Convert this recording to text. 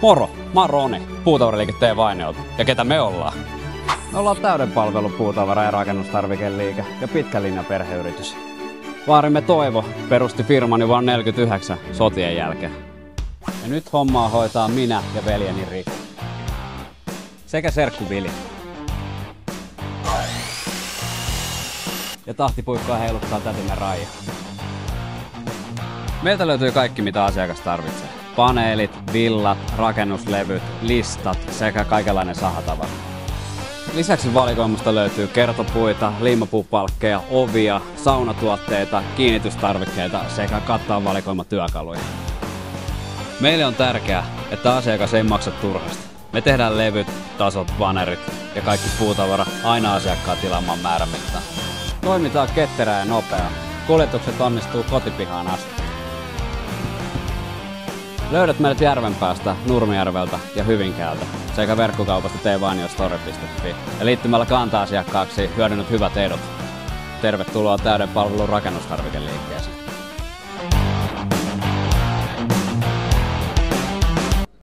Moro, mä oon Roni, puutavaraliike Vainiolta. Ja ketä me ollaan? Me ollaan täyden palvelun puutavara- ja rakennustarvikeliike ja pitkän linjan perheyritys. Vaarimme Toivo perusti firman jo vuonna 1949 sotien jälkeen. Ja nyt hommaa hoitaa minä ja veljeni Riku. Sekä serkku Vili. Ja tahtipuikkoa heiluttaa tätimme Raija. Meiltä löytyy kaikki mitä asiakas tarvitsee. Paneelit, villat, rakennuslevyt, listat sekä kaikenlainen sahatavara. Lisäksi valikoimasta löytyy kertopuita, liimapuupalkkeja, ovia, saunatuotteita, kiinnitystarvikkeita sekä kattava valikoima työkaluja. Meille on tärkeää, että asiakas ei maksa turhasta. Me tehdään levyt, tasot, bannerit ja kaikki puutavara aina asiakkaan tilaamaan määrän mittaan. Toimitaan ketterää ja nopeaa. Kuljetukset onnistuu kotipihaan asti. Löydät meidät Järvenpäästä, Nurmijärveltä ja Hyvinkäältä sekä verkkokaupasta tvainiostore.fi ja liittymällä kanta-asiakkaaksi hyödynnät hyvät edut. Tervetuloa täyden palvelun rakennustarvikeliikkeeseen.